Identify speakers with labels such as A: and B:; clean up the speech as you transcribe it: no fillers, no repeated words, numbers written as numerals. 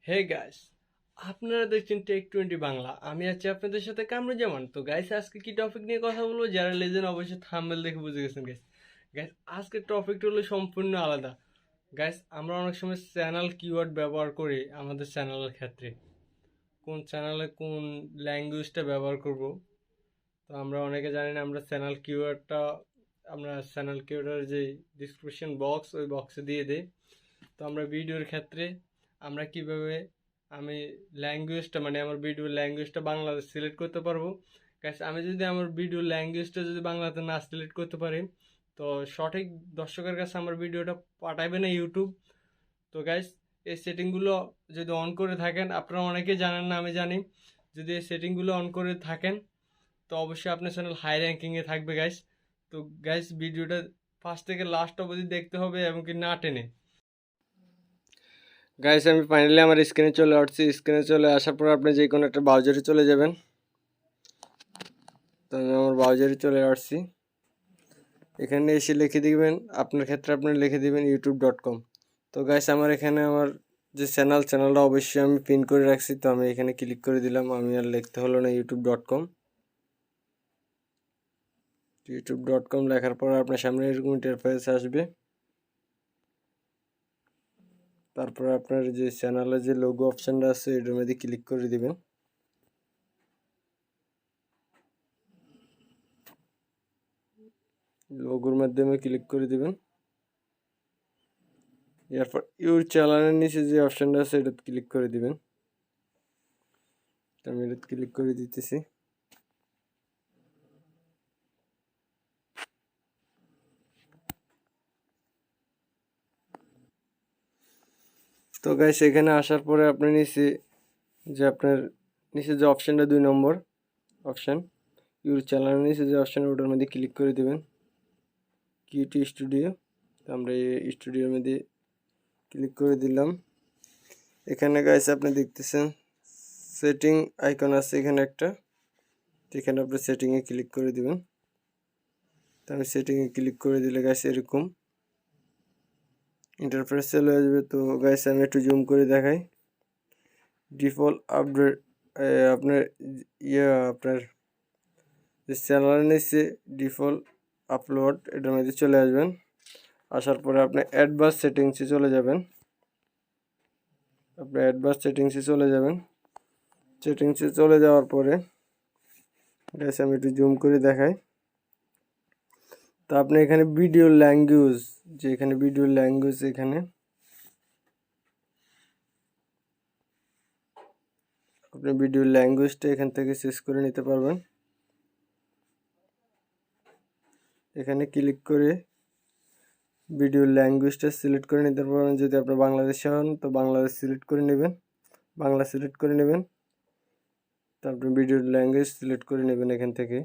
A: Hey guys, আপনারা দেখছেন take 20 Bangla. আমি আছি আপনাদের সাথে কামরুজ্জামান। তো গাইস, আজকে কি টপিক নিয়ে কথা বলবো? যারা লেজেন্ড অবশ্যই থাম্বনেল দেখে বুঝে গেছেন গাইস। গাইস, আজকের টপিকটা হলো সম্পূর্ণ আলাদা। গাইস, আমরা অনেক সময় চ্যানেল কিওয়ার্ড ব্যবহার করি আমাদের চ্যানেলের ক্ষেত্রে। কোন চ্যানেলে কোন ল্যাঙ্গুয়েজটা ব্যবহার করব, তো আমরা অনেকে জানি না। আমরা চ্যানেল কিওয়ার্ডের যে ডিসক্রিপশন বক্স, ওই বক্সে দিয়ে দিই। তো আমরা ভিডিওর ক্ষেত্রে আমরা কিভাবে আমি ল্যাঙ্গুয়েজটা মানে আমার ভিডিওর ল্যাঙ্গুয়েজটা বাংলাতে সিলেক্ট করতে পারবো। গাইস, আমি যদি আমার ভিডিওর ল্যাঙ্গুয়েজটা যদি বাংলাতে না সিলেক্ট করতে পারি, তো সঠিক দর্শকের কাছে আমার ভিডিওটা পাঠাবে না ইউটিউব। তো গাইস, এই সেটিংগুলো যদি অন করে থাকেন, আপনারা অনেকেই জানেন না, আমি জানি। যদি এই সেটিংগুলো অন করে থাকেন, তো অবশ্যই আপনার চ্যানেল হাই র্যাঙ্কিংয়ে থাকবে গাইস। তো গাইস, ভিডিওটা ফার্স্ট থেকে লাস্ট অবধি দেখতে হবে এবং কি না টেনে। গাইস, আমি ফাইনালি আমার স্ক্রিনে চলে আসছি। স্ক্রিনে চলে আসার পর আপনি যে কোনো একটা ব্রাউজারে চলে যাবেন। তো আমি আমার ব্রাউজারে চলে আসছি। এখানে এসে লিখে দিবেন, আপনার ক্ষেত্রে আপনি লিখে দিবেন youtube.com। তো গাইস, আমার এখানে আমার যে চ্যানেলটা অবশ্যই আমি পিন করে রাখছি। তো আমি এখানে ক্লিক করে দিলাম, আমি আর লিখতে হলো না youtube.com। youtube.com লেখার পর আপনার সামনে এরকম ইন্টারফেস আসবে। তারপর আপনার যে চ্যানেলের যে লোগো অপশানটা আছে এটার মধ্যে ক্লিক করে দিবেন। লোগোর মাধ্যমে ক্লিক করে দিবেন। এরপর ইউর চ্যানেলের নিচে যে অপশানটা আছে এটাতে ক্লিক করে দিবেন। আমি এটা ক্লিক করে দিতেছি। তো গাইস, এখানে আসার পরে আপনার নিচে যে অপশানটা 2 নম্বর অপশান, ইউর চ্যানেলের নিচে যে অপশান ওটার মধ্যে ক্লিক করে দিবেন, কিউটি স্টুডিও। তো আমরা এই স্টুডিওর মধ্যে ক্লিক করে দিলাম। এখানে গাইস আপনি দেখতেছেন সেটিং আইকন আছে এখানে একটা। এখানে আপনি সেটিংয়ে ক্লিক করে দিবেন। তো আমি সেটিংয়ে ক্লিক করে দিলে গাইস এরকম ইন্টারফেস চলে আসবে। তো গাইস, আমি একটু জুম করে দেখাই। ডিফল্ট আপডেট আপনার আপনার যে চ্যানেলের নিচে ডিফল্ট আপলোড এটার মধ্যে চলে আসবেন। আসার পরে আপনি অ্যাডভান্স সেটিংসে চলে যাবেন। সেটিংসে চলে যাওয়ার পরে গাইস, আমি একটু জুম করে দেখাই। তো আপনি এখানে ভিডিও ল্যাঙ্গুয়েজ, এখানে আপনি ভিডিও ল্যাঙ্গুয়েজটা এখান থেকে চুজ করে নিতে পারবেন। এখানে ক্লিক করে ভিডিও ল্যাঙ্গুয়েজটা সিলেক্ট করে নিতে পারবেন। যদি আপনি বাংলাদেশে হন তো বাংলাদেশ সিলেক্ট করে নেবেন, বাংলা সিলেক্ট করে নেবেন। তো আপনি ভিডিও ল্যাঙ্গুয়েজ সিলেক্ট করে নেবেন এখান থেকে।